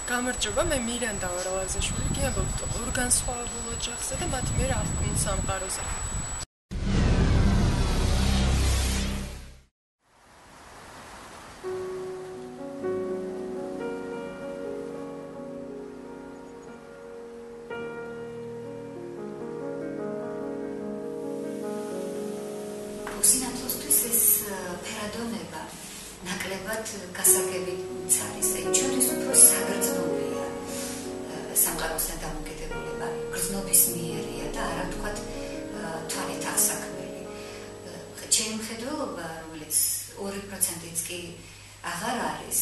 გამარჯობა, მე მირანდა ვარალაზაშვილი, გიამბობთ ორგანსხვავებულ ოჯახზე და მათ მიერ აღქმულ სამყაროზე. სინათლოსთვის ეს ფერადონება ნაკლებად გასაგებით არის. ჩვენთვის უფრო საგრძნობია სამყაროსთან დამოკიდებულება, გრძნობის მიერია და არა ვთქვათ თვალით აღსაქმელი. ჩემი მხედველობა, რომელიც 2%-იც კი აღარ არის,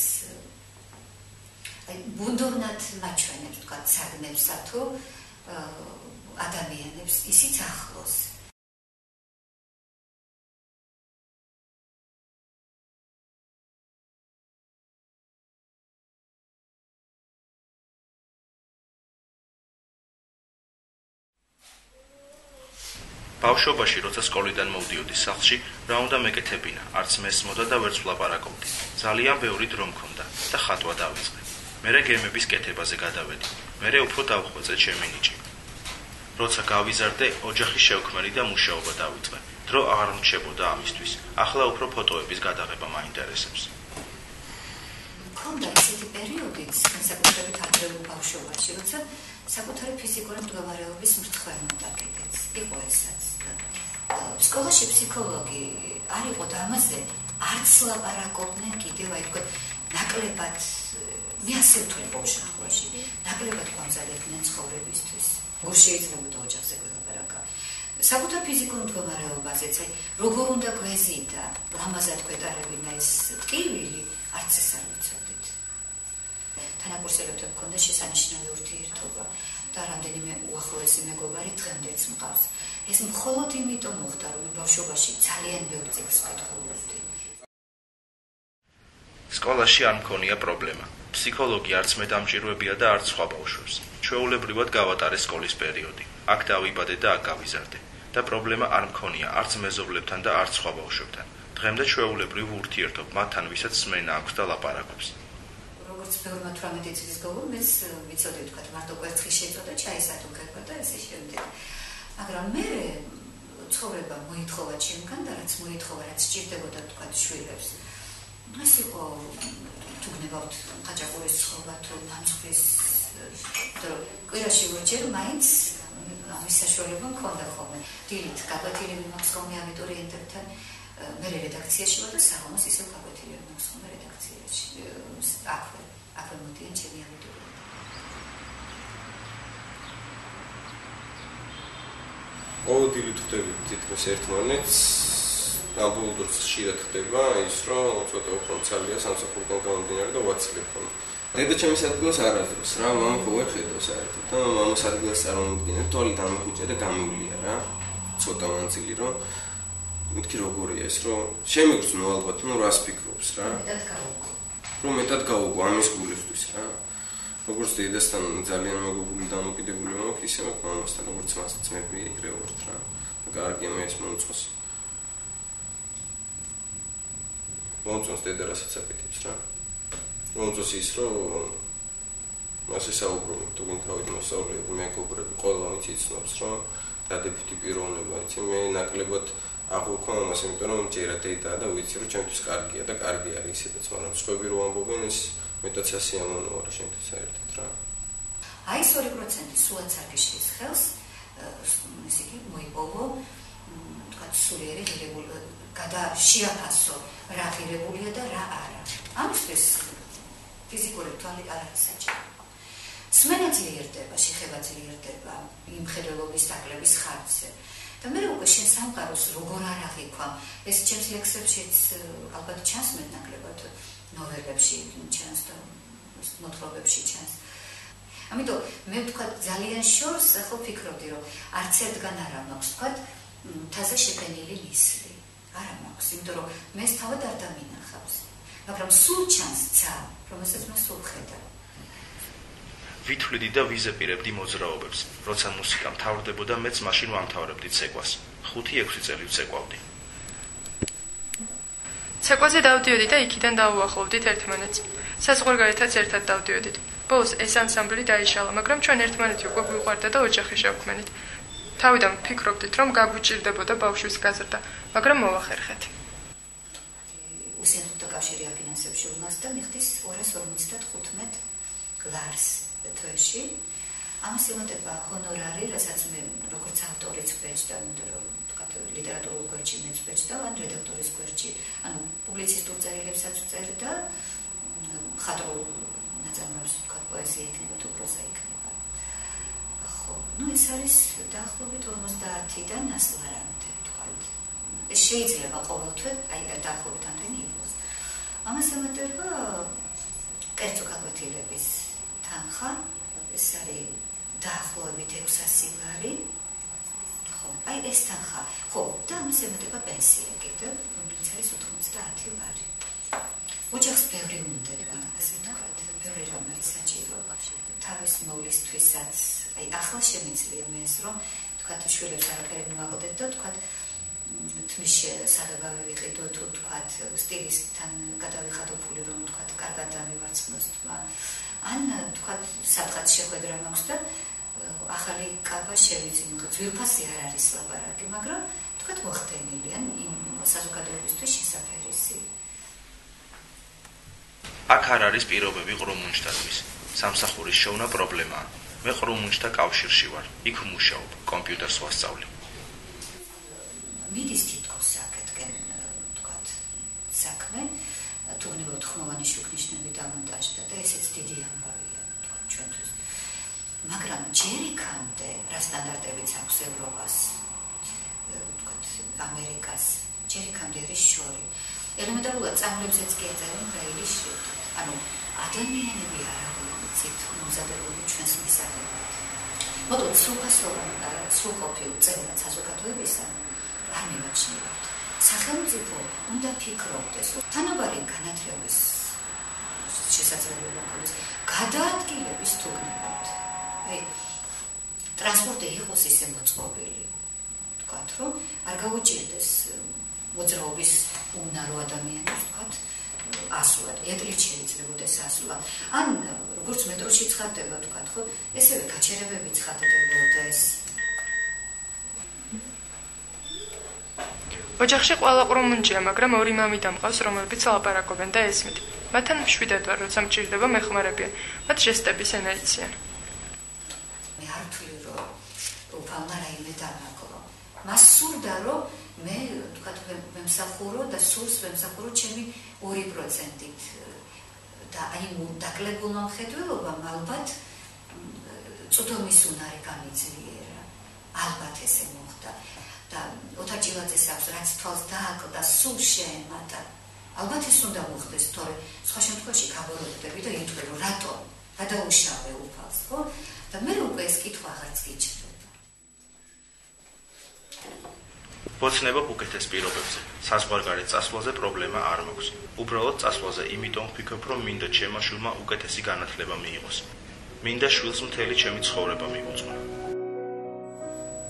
ბუნდოვნად მაჩვენებს ვთქვათ საგნებსა თუ ადამიანებს ისიც ახლოს. ბავშვობაში, როცა სკოლიდან მოვდიოდი სახლში, რა უნდა მეკეთებინა, არც მესმოდა და ვერც ვლაპარაკობდი. ძალიან ბევრი დრო მქონდა და ხატვა დავიწყე. მერე გემების კეთებაზე გადავედი. მერე უფრო დავხვეწე ჩემი ნიჭი. როცა გავიზარდე, ოჯახის შევქმნი და მუშაობა დავიწყე. დრო აღარ მრჩებოდა ამისთვის. ახლა უფრო ფოტოების გადაღება მაინტერესებს. მქონდა ისეთი პერიოდიც, განსაკუთრებით ადრეულ ბავშვობაში, როცა საკუთარი ფიზიკური მდგომარეობის მრცხვეულობა კიდეც იყო ესაც. სკოლაში ფსიქოლოგი არ იყო და ამაზე არც ლაპარაკობდნენ კიდევ, აი თქვა, ნაკლებად მე ასე ვთვლი ბავშვობაში, ნაკლებად გვამზადებდნენ ცხოვრებისთვის. როგორ შეიძლებოდა ოჯახზე გველაპარაკა. საკუთარ ფიზიკურ მდგომარეობაზეც, აი როგორ უნდა გვეზიდა, ლამაზად გვეტარებინა ეს ტკივილი, არც ეს არ ვიცოდით. თანაკურსელებთან მქონდა შესანიშნავი ურთიერთობა და რამდენიმე უახლოესი მეგობარი დღემდეც მყავს. ეს მხოლოდ იმიტომ მოხდა, რომ ბავშვობაში ძალიან ბევრ წიგნს ვკითხულობდი. სკოლაში არ მქონია პრობლემა. ფსიქოლოგი არც მე დამჭირვებია და არც სხვა ბავშვებს. ჩვეულებრივად გავატარე სკოლის პერიოდი. აქ დავიბადე და აქ გავიზარდე. და პრობლემა არ მქონია არც მეზობლებთან და არც სხვა ბავშვებთან. დღემდე ჩვეულებრივ ურთიერთობ მათთან, ვისაც სმენა აქვს და ლაპარაკობს. როგორც ბევრმა 18 წლის გოგო, მეც ვიცოდი ვთქვათ, მარტო კვერცხი შეწოდა, ჩაისათო გერბა და ესე შემდეგ. მაგრამ მე ცხოვრება მოითხოვა ჩემგან და რაც მოითხოვა, რაც სჭირდებოდა ვთქვათ შვილებს. ეს იყო თუ გნებავთ ხაჭაპურის ცხოვრება თუ ნამსხლის და კვირაში ორჯერ მაინც ამის საშუალება მქონდა ხოლმე. დილით გაკვეთილები მაქვს ხოლმე აბიტურიენტებთან, მე რედაქციაში ვარ და საღამოს ისევ გაკვეთილები მაქვს ხოლმე რედაქციაში. აქვე მოდიან ჩემი აბიტურიენტები. ყოველდღიურად ხდება თითქოს ერთმანეთს. ამბულ დროს ხშირად ხდება ის, რომ ცოტა უფრო მცალია სამსახურიდან გამომდინარე და ვაცილებ ხოლმე. დედაჩემის ადგილას არასდროს რა, მამა ხო ვერ ხედავ საერთოდ და მამას ადგილას წარმოვიდგინე, თვალი დამეხუჭა და გამივლია რა. ცოტა მანძილი რომ მეთქი როგორია ეს, რომ შემიგრძნო ალბათ, ნუ რას ფიქრობს რა. რომ მეტად გავუგო ამის გულისთვის რა. როგორც დედასთან ძალიან მეგობრული დამოკიდებული მაქვს, ისე მაქვს მამასთან, როგორც მასაც მე ეგრევე ვარ რა. კარგია მე ეს მომწონს. მომწონს დედა რასაც აკეთებს რა. მომწონს ის, რომ მასე საუბრობთ, თუ გინდა თავი მოსავლეები, მეგობრები, ყველა ვიცი იცნობს, რომ დადებითი პიროვნება, იცი მე ნაკლებად აღვიქვა ამას, იმიტომ რომ ჯერა დედაა და ვიცი, რომ ჩემთვის კარგია და კარგი არის ისედაც, მაგრამ სხვები რო ამბობენ, ეს მეტად სასიამოვნოა რა ჩემთვის საერთოდ რა. აი ეს 2% სულაც არ გიშლის ხელს, ესე იგი მოიპოვო, თქვა სულიერი ღირებული შეაფასო რა ღირებულია და რა არა. ამისთვის ფიზიკური თვალი არ არის საჭირო. სმენა ძლიერდება, შეხება ძლიერდება იმხედველობის დაკლების ხარჯზე. და მე უკვე შენ სამყაროს როგორ არ აღიქვა, ეს ჩემს ლექსებშიც ალბათ ჩანს მეტნაკლებად, ნოველებში ჩანს და მოთხრობებში ჩანს. ამიტომ მე ვთქვათ ძალიან შორს ხო ვფიქრობდი, რომ არც ერთგან არ მაქვს ვთქვათ მთაზე შეფენილი ნისლი. არა მაქვს, იმიტომ რომ მე თავად არ დამინახავს. მაგრამ სულ ჩანს ცა, რომელსაც მე სულ ხედავ. ვითვლიდი და ვიზეპირებდი მოძრაობებს. როცა მუსიკა მთავრდებოდა, მეც მაშინ ვამთავრებდი ცეკვას. 5-6 წელი ვცეკვავდი. ცეკვაზე დავდიოდი და იქიდან დავუახლოვდით ერთმანეთს. საზღვარგარეთაც ერთად დავდიოდით. ბოლოს ეს ანსამბლი დაიშალა, მაგრამ ჩვენ ერთმანეთი უკვე გვიყვარდა და ოჯახი შევქმნით. თავიდან ვფიქრობდით, რომ გაგვიჭირდებოდა ბავშვის გაზრდა, მაგრამ მოვახერხეთ. უსიამოვნო კავშირი აფინანსებს ჟურნალს და მიხდის 255 ლარს თვეში. ამას ემატება ჰონორარი, რასაც მე როგორც ავტორიც ვბეჭდა, ვთქვათ, ლიტერატურულ გვერდში მეც ვბეჭდა, ან რედაქტორის გვერდში, ანუ პუბლიცისტურ წერილებსაც ვწერდა, მხატვრულ ნაწარმოებს, ვთქვათ, პოეზია იქნება თუ პროზა იქნება. ხო, ეს არის დაახლოებით 50-დან 100 ლარამდე, ვთქვათ. შეიძლება ყოველთვე დაახლოებით ამდენი იყოს. ამას ემატება კერძო გაკვეთილების თანხა, ეს არის დაახლოებით 600 ლარი. ხო, ეს თანხა. ხო, და ამას ემატება პენსია კიდევ, რომელიც არის 90 ლარი. ოჯახს ბევრი უნდება, ასე ვთქვათ, ბევრი რამაც საჭირო. თავის მოვლისთვისაც, ახლა შემიძლია მე ეს, რომ ვთქვათ, შვილებს არაფერი მივაყდეთ და ვთქვათ, თმის საღებავი ვიყიდო თუ ვთქვათ, სტილისტთან გადავიხადო ფული, რომ ვთქვათ, კარგად დამივარცხნოს თმა. ან ვთქვათ, სადღაც შეხვედრა მაქვს და ახალი კაბა შევიძინო. ძვირფასი არ არის ლაპარაკი, მაგრამ ვთქვათ, მოხდენილი, ან იმ საზოგადოებისთვის შესაფერისი. აქ არ არის პირობები ყრუმუნჯთათვის. სამსახურის შოვნა პრობლემაა. მე ყრუმუნჯთა კავშირში ვარ. იქ ვმუშაობ, კომპიუტერს ვასწავლი. მიდის თითქოს საკეთკენ, ვთქვათ, საქმე, თუნდაც ხმოვანი შუქნიშნები დამონტაჟდა და ესეც დიდი ამბავია, ვთქვათ, ჩვენთვის. მაგრამ ჯერ იქამდე, რა სტანდარტებიც აქვს ევროპას, ვთქვათ, ამერიკას, ჯერ იქამდე არის შორი. ელემენტარულად წამლებზეც კი ეწერენ ბრაილის შრიფტით. ანუ ადამიანები არ არიან მომზადებული ჩვენს მისაღებად. მოკლედ, სრულყოფილ წევრად საზოგადოებისა არ მივაჩნიოთ. სახელმწიფო უნდა ფიქრობდეს, თანაბარი განათლების შესაძლებლობა ქონდეს გადაადგილების თუგნებად. ტრანსპორტი იყოს ისე მოწყობილი. ვთქვათ, რომ არ გაუჭირდეს მოძრაობის უნარო ადამიანებს, ვთქვათ, ასულად, ეტლით შეიძლებოდა ასულად. ან როგორც მეტროში ცხადდება, ვთქვათ, ხო, ესევე გაჩერებები ცხადდებოდა ეს. ოჯახში ყველა ყრუმუნჯია, მაგრამ ორი მამიდა მყავს, რომლებიც ლაპარაკობენ და ესმით. მათთან მშვიდად ვარ, როცა მჭირდება მეხმარებიან. მათ ჟესტების ენა იციან. მე არ ვთვლი, რომ უფალმა რაიმე დამაგრო. მას სურდა, რომ მე, ვთქვათ, ვემსახურო და სურს ვემსახურო ჩემი 2%-ით. და აი დაკლებულმა მხედველობამ ალბათ წუთომის უნარი გამიძლიერა. ალბათ ესე მოხდა. და ოთარ ჭილაძეს აქვს, რაც თვალს დააკლდა, სულ შეემატა. ალბათ ეს უნდა მოხდეს, თორე სხვა შემთხვევაში გაბოროტები და ითვლი, რომ რატო გადაუშავე უფალს, ხო? და მე უკვე ეს კითხვა აღარც გიჩნდება. ვოცნებობ უკეთეს პირობებზე. საზღვარგარეთ წასვლაზე პრობლემა არ მაქვს. უბრალოდ წასვლაზე იმიტომ ვფიქრობ, რომ მინდა ჩემმა შვილმა უკეთესი განათლება მიიღოს. მინდა შვილს მთელი ჩემი ცხოვრება მიუძღვნა.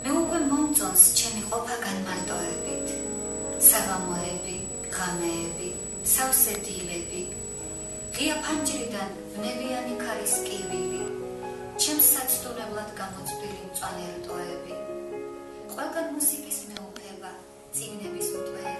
მე უკვე მომწონს ჩემი ყოფა განმარტოებით. საღამოები, ღამეები, სავსე დილები. ღია ფანჯრიდან ბნევიანი ქარის კივილი. ჩემს საცდუნებლად გამოწვდილი მწვანე რტოები. ყველგან მუსიკის მეუფება, წიგნების მტვერი.